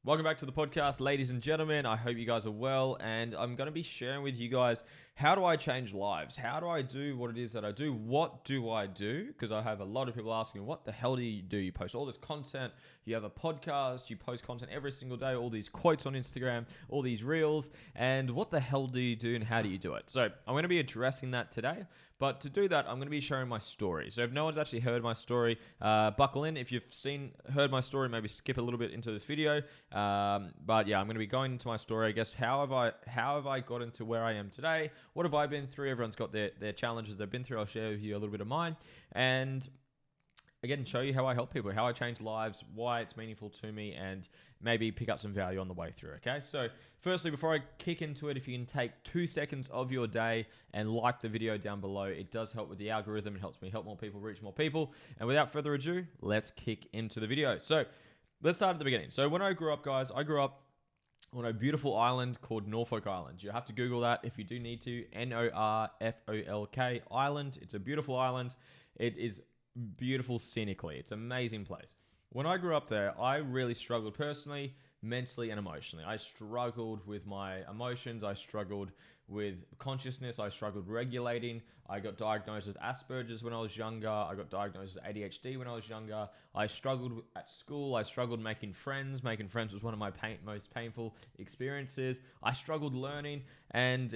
Welcome back to the podcast, ladies and gentlemen. I hope you guys are well, and I'm going to be sharing with you guys how do I change lives? How do I do what it is that I do? What do I do? Because I have a lot of people asking, what the hell do you do? You post all this content, you have a podcast, you post content every single day, all these quotes on Instagram, all these reels, and what the hell do you do and how do you do it? So I'm going to be addressing that today, but to do that, I'm going to be sharing my story. So if no one's actually heard my story, buckle in. If you've heard my story, maybe skip a little bit into this video. But yeah, I'm going to be going into my story. I guess how have I got into where I am today? What have I been through? Everyone's got their challenges they've been through. I'll share with you a little bit of mine, and again, show you how I help people, how I change lives, why it's meaningful to me, and maybe pick up some value on the way through. Okay, so firstly, before I kick into it, if you can take 2 seconds of your day and like the video down below, it does help with the algorithm. It helps me help more people, reach more people. And without further ado, let's kick into the video. So let's start at the beginning. So when I grew up, guys, I grew up on a beautiful island called Norfolk Island. You have to Google that if you do need to. Norfolk Island. It's a beautiful island. It is beautiful scenically. It's an amazing place. When I grew up there, I really struggled personally, mentally, and emotionally. I struggled with my emotions. I struggled with consciousness. I struggled regulating. I got diagnosed with Asperger's when I was younger. I got diagnosed with ADHD when I was younger. I struggled at school. I struggled making friends. Making friends was one of my most painful experiences. I struggled learning, and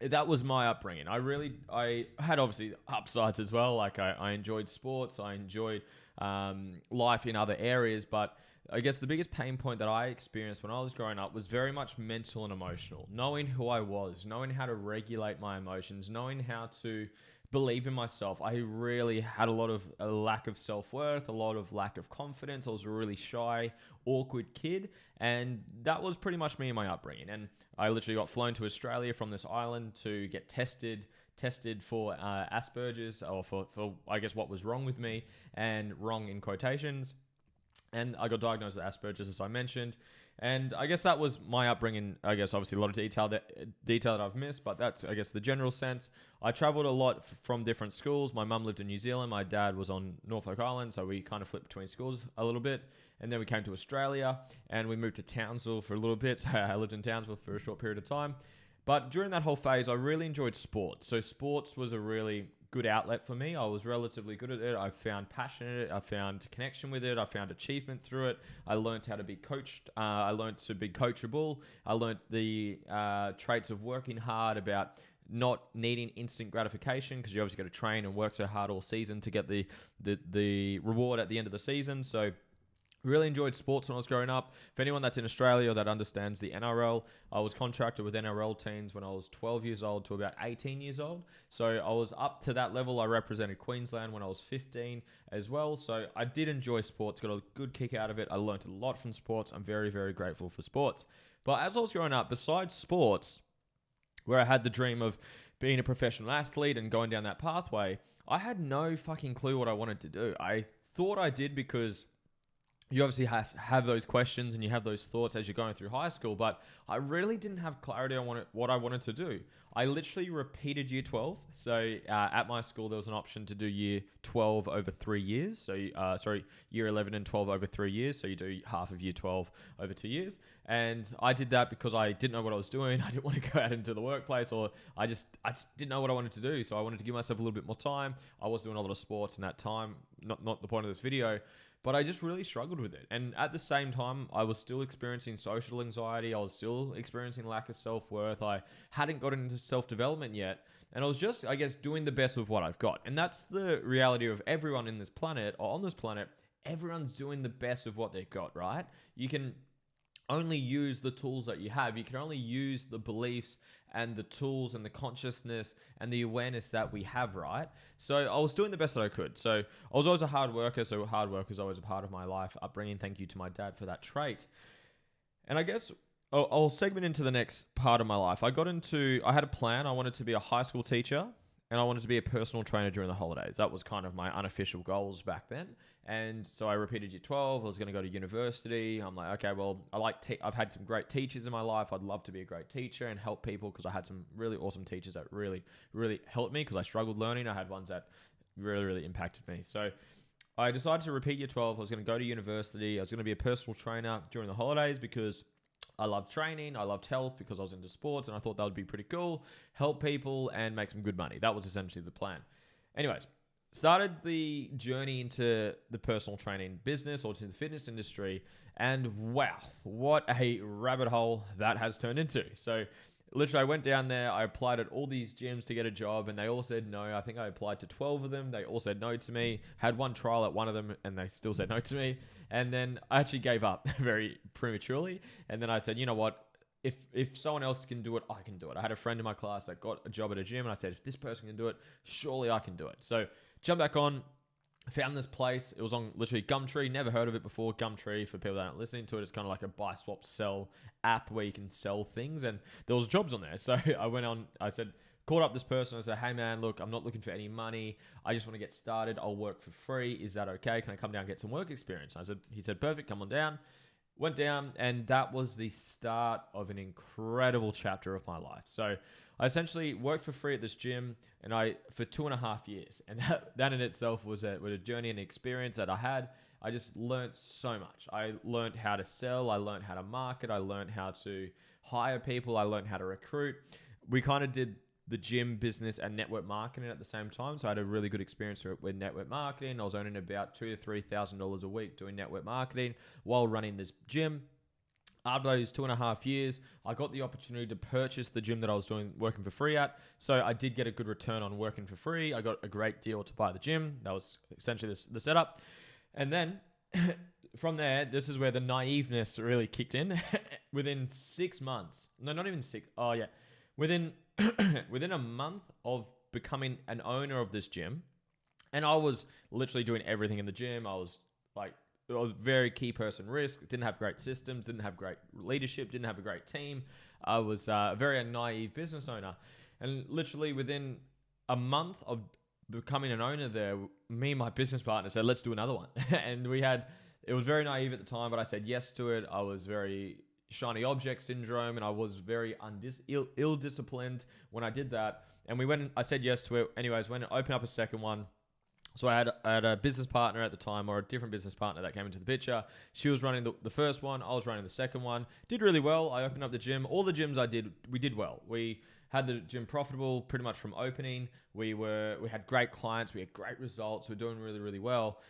that was my upbringing. I had obviously upsides as well. Like I enjoyed sports. I enjoyed life in other areas, but I guess the biggest pain point that I experienced when I was growing up was very much mental and emotional. Knowing who I was, knowing how to regulate my emotions, knowing how to believe in myself. I really had a lack of self-worth, a lot of lack of confidence. I was a really shy, awkward kid, and that was pretty much me and my upbringing. And I literally got flown to Australia from this island to get tested for Asperger's, or for I guess what was wrong with me, and wrong in quotations. And I got diagnosed with Asperger's, as I mentioned. And I guess that was my upbringing. I guess obviously a lot of detail that I've missed, but that's, I guess, the general sense. I traveled a lot from different schools. My mum lived in New Zealand. My dad was on Norfolk Island, so we kind of flipped between schools a little bit. And then we came to Australia, and we moved to Townsville for a little bit. So I lived in Townsville for a short period of time. But during that whole phase, I really enjoyed sports. So sports was a really good outlet for me. I was relatively good at it. I found passion in it. I found connection with it. I found achievement through it. I learned how to be coached. I learned to be coachable. I learned the traits of working hard, about not needing instant gratification, because you obviously got to train and work so hard all season to get the reward at the end of the season. So really enjoyed sports when I was growing up. For anyone that's in Australia or that understands the NRL, I was contracted with NRL teams when I was 12 years old to about 18 years old. So I was up to that level. I represented Queensland when I was 15 as well. So I did enjoy sports, got a good kick out of it. I learned a lot from sports. I'm very, very grateful for sports. But as I was growing up, besides sports, where I had the dream of being a professional athlete and going down that pathway, I had no fucking clue what I wanted to do. I thought I did because you obviously have those questions and you have those thoughts as you're going through high school, but I really didn't have clarity on what I wanted to do. I literally repeated year 12. So at my school, there was an option to do year 12 over 3 years. So, year 11 and 12 over 3 years. So you do half of year 12 over 2 years. And I did that because I didn't know what I was doing. I didn't want to go out into the workplace, or I just didn't know what I wanted to do. So I wanted to give myself a little bit more time. I was doing a lot of sports in that time, not the point of this video. But I just really struggled with it. And at the same time, I was still experiencing social anxiety. I was still experiencing lack of self-worth. I hadn't gotten into self-development yet. And I was just, I guess, doing the best with what I've got. And that's the reality of everyone in this planet, or on this planet. Everyone's doing the best of what they've got, right? You can only use the tools that you have. You can only use the beliefs and the tools and the consciousness and the awareness that we have, right? So I was doing the best that I could. So I was always a hard worker. So hard work was always a part of my life upbringing. Thank you to my dad for that trait. And I guess I'll segment into the next part of my life. I had a plan. I wanted to be a high school teacher, and I wanted to be a personal trainer during the holidays. That was kind of my unofficial goals back then. And so I repeated year 12. I was going to go to university. I'm like, okay, well, I've had some great teachers in my life. I'd love to be a great teacher and help people, because I had some really awesome teachers that really, really helped me, because I struggled learning. I had ones that really, really impacted me. So I decided to repeat year 12. I was going to go to university. I was going to be a personal trainer during the holidays because I loved training. I loved health because I was into sports, and I thought that would be pretty cool. Help people and make some good money. That was essentially the plan. Anyways, started the journey into the personal training business or to the fitness industry, and wow, what a rabbit hole that has turned into. So literally, I went down there, I applied at all these gyms to get a job, and they all said no. I think I applied to 12 of them. They all said no to me. Had one trial at one of them, and they still said no to me. And then I actually gave up very prematurely. And then I said, you know what? If someone else can do it, I can do it. I had a friend in my class that got a job at a gym, and I said, if this person can do it, surely I can do it. So jumped back on, found this place. It was on literally Gumtree. Never heard of it before. Gumtree, for people that aren't listening to it, it's kind of like a buy, swap, sell app where you can sell things. And there was jobs on there. So I went on, I said, called up this person. I said, hey man, look, I'm not looking for any money. I just want to get started. I'll work for free. Is that okay? Can I come down and get some work experience? He said, perfect. Come on down. Went down, and that was the start of an incredible chapter of my life. So I essentially worked for free at this gym, and for 2.5 years, and that in itself was a journey and experience that I had. I just learned so much. I learned how to sell. I learned how to market. I learned how to hire people. I learned how to recruit. We kind of did the gym business and network marketing at the same time. So I had a really good experience with network marketing. I was earning about $2,000 to $3,000 a week doing network marketing while running this gym. After those 2.5 years, I got the opportunity to purchase the gym that I was working for free at. So I did get a good return on working for free. I got a great deal to buy the gym. That was essentially the setup. And then from there, this is where the naiveness really kicked in. Within 6 months, no, not even six. Oh yeah, within a month of becoming an owner of this gym, and I was literally doing everything in the gym. I was very key person risk, didn't have great systems, didn't have great leadership, didn't have a great team. I was a very naive business owner. And literally within a month of becoming an owner there, me and my business partner said, let's do another one. And it was very naive at the time, but I said yes to it. I was very shiny object syndrome, and I was very ill-disciplined when I did that. And I said yes to it. Anyways, went and opened up a second one. So I had a business partner at the time, or a different business partner that came into the picture. She was running the first one. I was running the second one. Did really well. I opened up the gym. All the gyms we did well. We had the gym profitable pretty much from opening. We had great clients. We had great results. We're doing really, really well.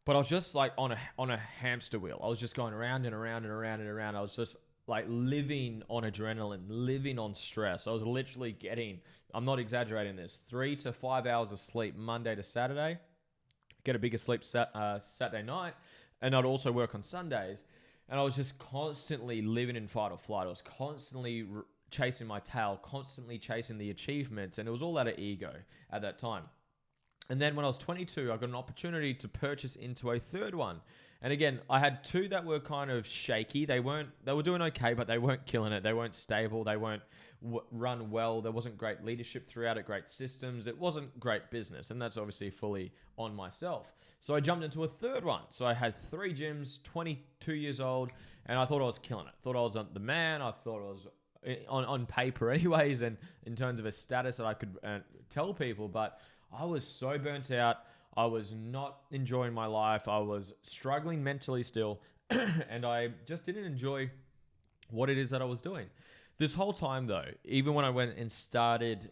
But I was just like on a hamster wheel. I was just going around and around and around and around. I was just like living on adrenaline, living on stress. I was literally getting, I'm not exaggerating this, 3 to 5 hours of sleep Monday to Saturday, get a bigger sleep Saturday night, and I'd also work on Sundays. And I was just constantly living in fight or flight. I was constantly chasing my tail, constantly chasing the achievements, and it was all out of ego at that time. And then when I was 22, I got an opportunity to purchase into a third one. And again, I had two that were kind of shaky. They were doing okay, but they weren't killing it. They weren't stable. They weren't run well. There wasn't great leadership throughout it, great systems. It wasn't great business. And that's obviously fully on myself. So I jumped into a third one. So I had 3 gyms, 22 years old, and I thought I was killing it. Thought I was the man. I thought I was on paper anyways, and in terms of a status that I could tell people, but I was so burnt out. I was not enjoying my life. I was struggling mentally still, and I just didn't enjoy what it is that I was doing. This whole time though, even when I went and started,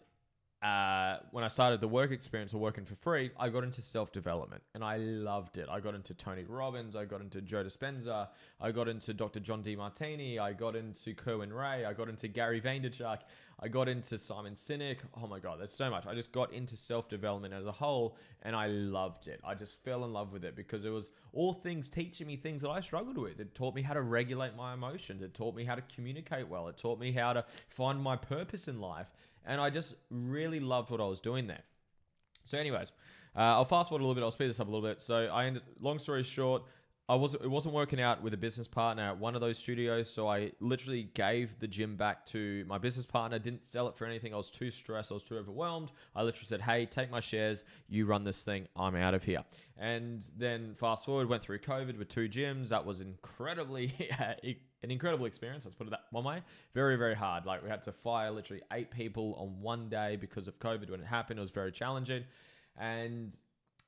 when I started the work experience or working for free, I got into self-development and I loved it. I got into Tony Robbins. I got into Joe Dispenza. I got into Dr. John Demartini. I got into Kerwin Ray. I got into Gary Vaynerchuk. I got into Simon Sinek. Oh my God, there's so much. I just got into self-development as a whole and I loved it. I just fell in love with it because it was all things teaching me things that I struggled with. It taught me how to regulate my emotions. It taught me how to communicate well. It taught me how to find my purpose in life. And I just really loved what I was doing there. So anyways, I'll fast forward a little bit. I'll speed this up a little bit. So long story short, it wasn't working out with a business partner at one of those studios. So I literally gave the gym back to my business partner. Didn't sell it for anything. I was too stressed. I was too overwhelmed. I literally said, hey, take my shares. You run this thing. I'm out of here. And then fast forward, went through COVID with 2 gyms. That was incredibly an incredible experience. Let's put it that one way. Very, very hard. Like we had to fire literally 8 people on one day because of COVID when it happened. It was very challenging. And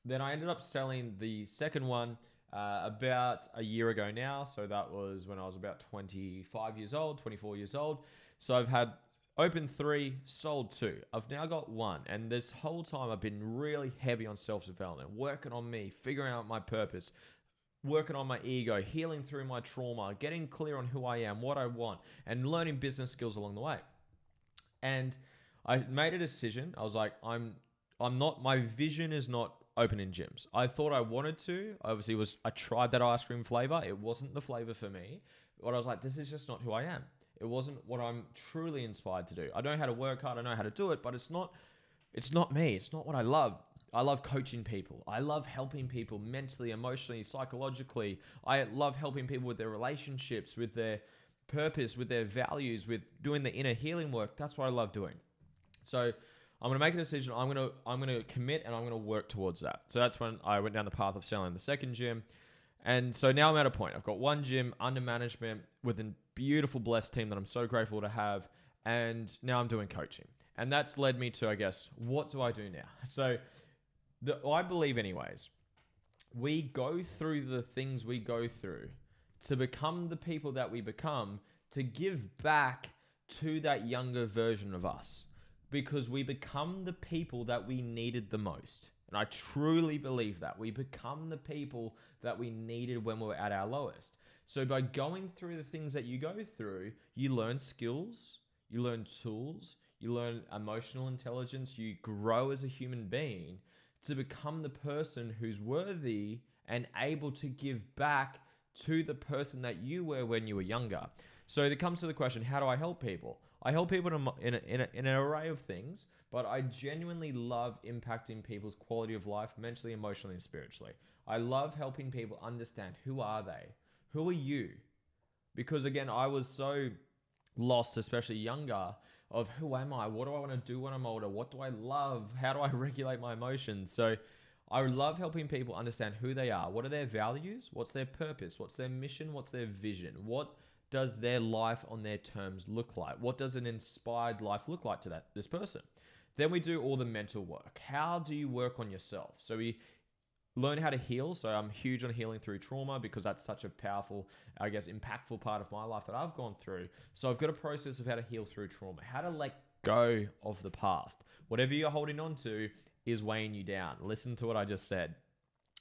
Then I ended up selling the second one about a year ago now. So that was when I was about 25 years old, 24 years old. So I've had opened 3, sold 2. I've now got 1. And this whole time I've been really heavy on self-development, working on me, figuring out my purpose, working on my ego, healing through my trauma, getting clear on who I am, what I want, and learning business skills along the way. And I made a decision. I was like, I'm not, my vision is not opening gyms. I thought I wanted to. Obviously, I tried that ice cream flavor. It wasn't the flavor for me. But I was like, this is just not who I am. It wasn't what I'm truly inspired to do. I know how to work hard. I know how to do it, but it's not me. It's not what I love. I love coaching people. I love helping people mentally, emotionally, psychologically. I love helping people with their relationships, with their purpose, with their values, with doing the inner healing work. That's what I love doing. So I'm gonna make a decision. I'm gonna commit, and I'm gonna work towards that. So that's when I went down the path of selling the second gym. And so now I'm at a point. I've got 1 gym under management with a beautiful, blessed team that I'm so grateful to have. And now I'm doing coaching. And that's led me to, I guess, what do I do now? So I believe anyways, we go through the things we go through to become the people that we become, to give back to that younger version of us, because we become the people that we needed the most. And I truly believe that we become the people that we needed when we were at our lowest. So by going through the things that you go through, you learn skills, you learn tools, you learn emotional intelligence, you grow as a human being to become the person who's worthy and able to give back to the person that you were when you were younger. So it comes to the question, how do I help people? I help people in an array of things, but I genuinely love impacting people's quality of life mentally, emotionally, and spiritually. I love helping people understand, who are they? Who are you? Because again, I was so lost, especially younger, of who am I? What do I want to do when I'm older? What do I love? How do I regulate my emotions? So I love helping people understand who they are. What are their values? What's their purpose? What's their mission? What's their vision? What does their life on their terms look like? What does an inspired life look like to this person? Then we do all the mental work. How do you work on yourself? So we learn how to heal. So I'm huge on healing through trauma because that's such a powerful, I guess, impactful part of my life that I've gone through. So I've got a process of how to heal through trauma, how to let go of the past. Whatever you're holding on to is weighing you down. Listen to what I just said.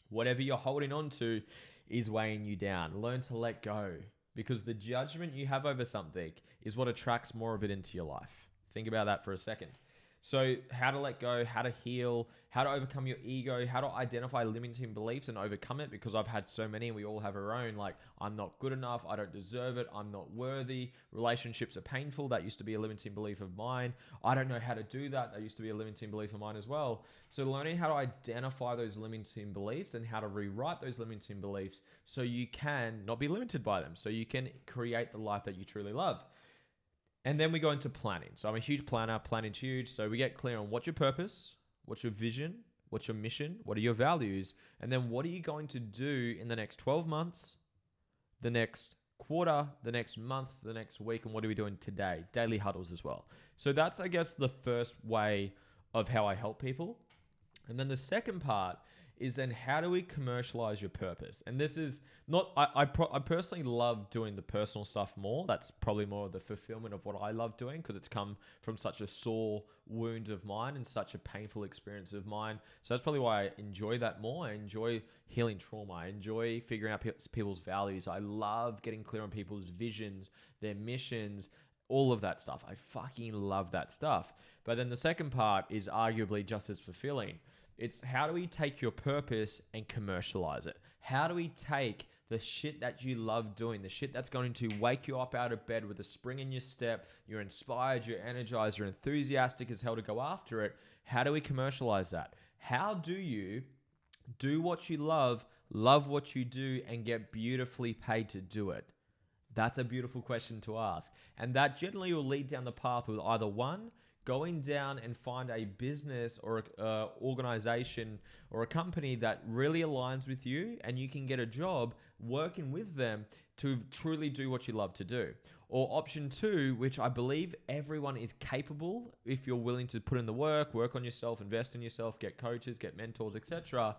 Whatever you're holding on to is weighing you down. Learn to let go, because the judgment you have over something is what attracts more of it into your life. Think about that for a second. So how to let go, how to heal, how to overcome your ego, how to identify limiting beliefs and overcome it, because I've had so many and we all have our own, like, I'm not good enough, I don't deserve it, I'm not worthy, relationships are painful, that used to be a limiting belief of mine, I don't know how to do that, that used to be a limiting belief of mine as well. So learning how to identify those limiting beliefs and how to rewrite those limiting beliefs so you can not be limited by them, so you can create the life that you truly love. And then we go into planning. So I'm a huge planner. Planning's huge. So we get clear on what's your purpose, what's your vision, what's your mission, what are your values, and then what are you going to do in the next 12 months, the next quarter, the next month, the next week, and what are we doing today? Daily huddles as well. So that's, I guess, the first way of how I help people. And then the second part is then how do we commercialize your purpose? And this is not, I personally love doing the personal stuff more. That's probably more of the fulfillment of what I love doing, because it's come from such a sore wound of mine and such a painful experience of mine. So that's probably why I enjoy that more. I enjoy healing trauma. I enjoy figuring out people's values. I love getting clear on people's visions, their missions, all of that stuff. I fucking love that stuff. But then the second part is arguably just as fulfilling. It's how do we take your purpose and commercialize it? How do we take the shit that you love doing, the shit that's going to wake you up out of bed with a spring in your step, you're inspired, you're energized, you're enthusiastic as hell to go after it. How do we commercialize that? How do you do what you love what you do, and get beautifully paid to do it? That's a beautiful question to ask. And that generally will lead down the path with either one, going down and find a business or an organization or a company that really aligns with you, and you can get a job working with them to truly do what you love to do. Or option two, which I believe everyone is capable if you're willing to put in the work on yourself, invest in yourself, get coaches, get mentors, etc.,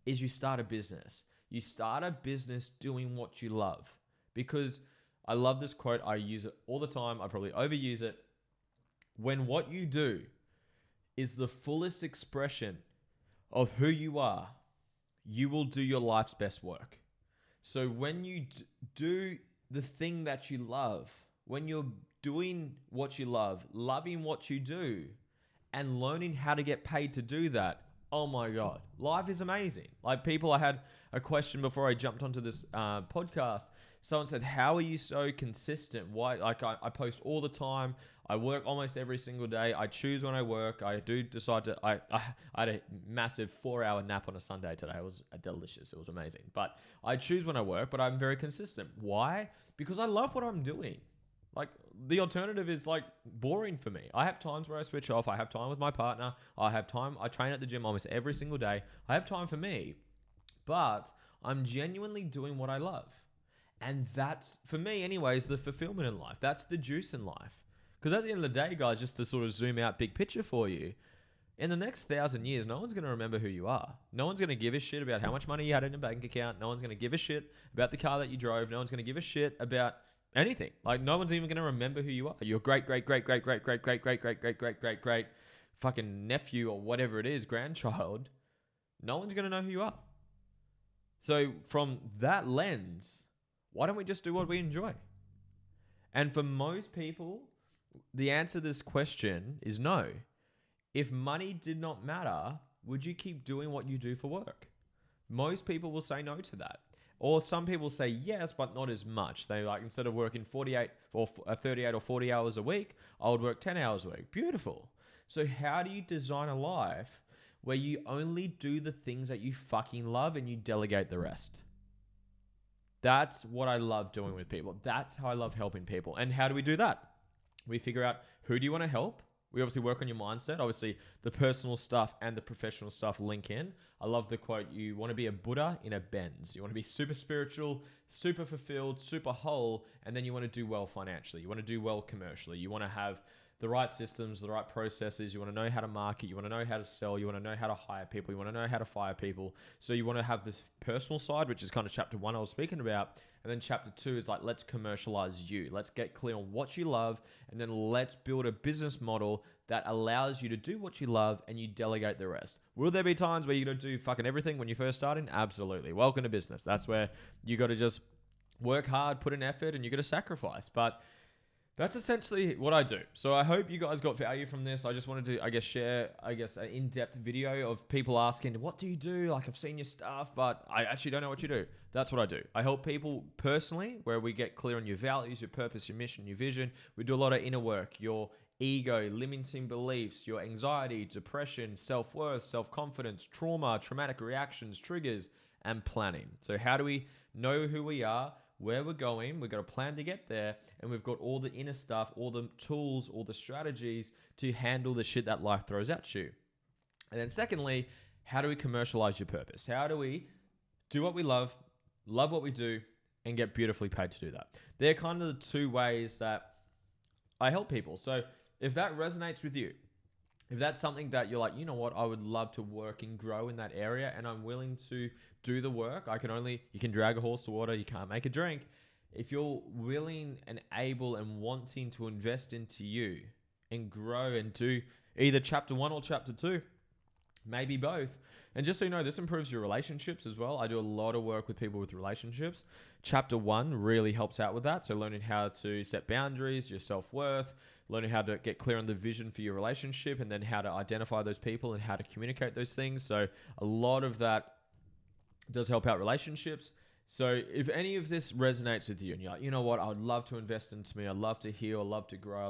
is you start a business. You start a business doing what you love. Because I love this quote. I use it all the time. I probably overuse it. When what you do is the fullest expression of who you are, you will do your life's best work. So when you do the thing that you love, when you're doing what you love, loving what you do, and learning how to get paid to do that, oh my God, life is amazing. Like I had a question before I jumped onto this podcast. Someone said, how are you so consistent? Why? Like I post all the time. I work almost every single day. I choose when I work. I do decide to, I had a massive 4-hour nap on a Sunday today. It was delicious. It was amazing. But I choose when I work, but I'm very consistent. Why? Because I love what I'm doing. Like the alternative is like boring for me. I have times where I switch off. I have time with my partner. I have time. I train at the gym almost every single day. I have time for me, but I'm genuinely doing what I love. And that's, for me anyways, the fulfillment in life. That's the juice in life. Because at the end of the day, guys, just to sort of zoom out big picture for you, in the next 1,000 years, no one's going to remember who you are. No one's going to give a shit about how much money you had in your bank account. No one's going to give a shit about the car that you drove. No one's going to give a shit about anything. Like, no one's even going to remember who you are. Your great fucking nephew or whatever it is, grandchild, no one's going to know who you are. So from that lens, why don't we just do what we enjoy? And for most people, the answer to this question is no. If money did not matter, would you keep doing what you do for work? Most people will say no to that. Or some people say yes, but not as much. They like, instead of working 38 or 38 or 40 hours a week, I would work 10 hours a week. Beautiful. So how do you design a life where you only do the things that you fucking love and you delegate the rest? That's what I love doing with people. That's how I love helping people. And how do we do that? We figure out, who do you want to help? We obviously work on your mindset. Obviously, the personal stuff and the professional stuff link in. I love the quote, you want to be a Buddha in a Benz. You want to be super spiritual, super fulfilled, super whole, and then you want to do well financially. You want to do well commercially. You want to have the right systems, the right processes. You want to know how to market. You want to know how to sell. You want to know how to hire people. You want to know how to fire people. So you want to have this personal side, which is kind of chapter 1 I was speaking about. And then chapter 2 is like, let's commercialize you. Let's get clear on what you love. And then let's build a business model that allows you to do what you love and you delegate the rest. Will there be times where you're going to do fucking everything when you're first starting? Absolutely. Welcome to business. That's where you got to just work hard, put in effort, and you got to sacrifice. But that's essentially what I do. So I hope you guys got value from this. I just wanted to, share, an in-depth video of people asking, what do you do? Like, I've seen your stuff, but I actually don't know what you do. That's what I do. I help people personally, where we get clear on your values, your purpose, your mission, your vision. We do a lot of inner work, your ego, limiting beliefs, your anxiety, depression, self-worth, self-confidence, trauma, traumatic reactions, triggers, and planning. So how do we know who we are, where we're going? We've got a plan to get there, and we've got all the inner stuff, all the tools, all the strategies to handle the shit that life throws at you. And then secondly, how do we commercialize your purpose? How do we do what we love what we do, and get beautifully paid to do that? They're kind of the two ways that I help people. So if that resonates with you, if that's something that you're like, you know what, I would love to work and grow in that area, and I'm willing to do the work. You can drag a horse to water, you can't make a drink. If you're willing and able and wanting to invest into you and grow and do either chapter 1 or chapter 2, maybe both. And just so you know, this improves your relationships as well. I do a lot of work with people with relationships. Chapter 1 really helps out with that. So learning how to set boundaries, your self-worth, learning how to get clear on the vision for your relationship, and then how to identify those people and how to communicate those things. So a lot of that does help out relationships. So if any of this resonates with you and you're like, you know what, I would love to invest into me. I'd love to heal. I'd love to grow.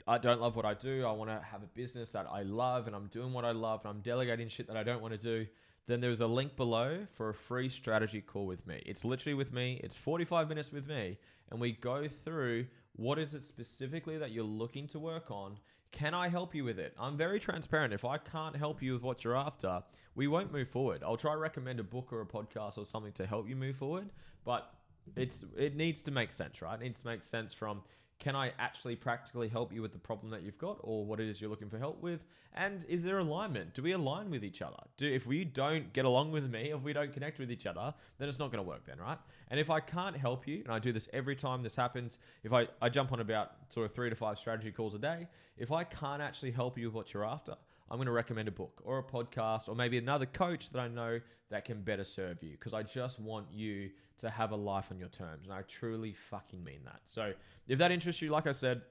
I don't love what I do. I want to have a business that I love, and I'm doing what I love, and I'm delegating shit that I don't want to do. Then there's a link below for a free strategy call with me. It's literally with me. It's 45 minutes with me, and we go through what is it specifically that you're looking to work on. Can I help you with it? I'm very transparent. If I can't help you with what you're after, we won't move forward. I'll try to recommend a book or a podcast or something to help you move forward. But it needs to make sense, right? It needs to make sense from, can I actually practically help you with the problem that you've got or what it is you're looking for help with? And is there alignment? Do we align with each other? If we don't get along with me, if we don't connect with each other, then it's not going to work then, right? And if I can't help you, and I do this every time this happens, if I jump on about sort of 3 to 5 strategy calls a day, if I can't actually help you with what you're after, I'm going to recommend a book or a podcast or maybe another coach that I know that can better serve you, because I just want you to have a life on your terms. And I truly fucking mean that. So if that interests you, like I said,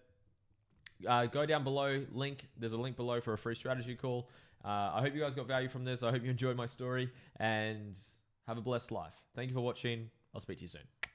go down below, there's a link below for a free strategy call. I hope you guys got value from this. I hope you enjoyed my story, and have a blessed life. Thank you for watching. I'll speak to you soon.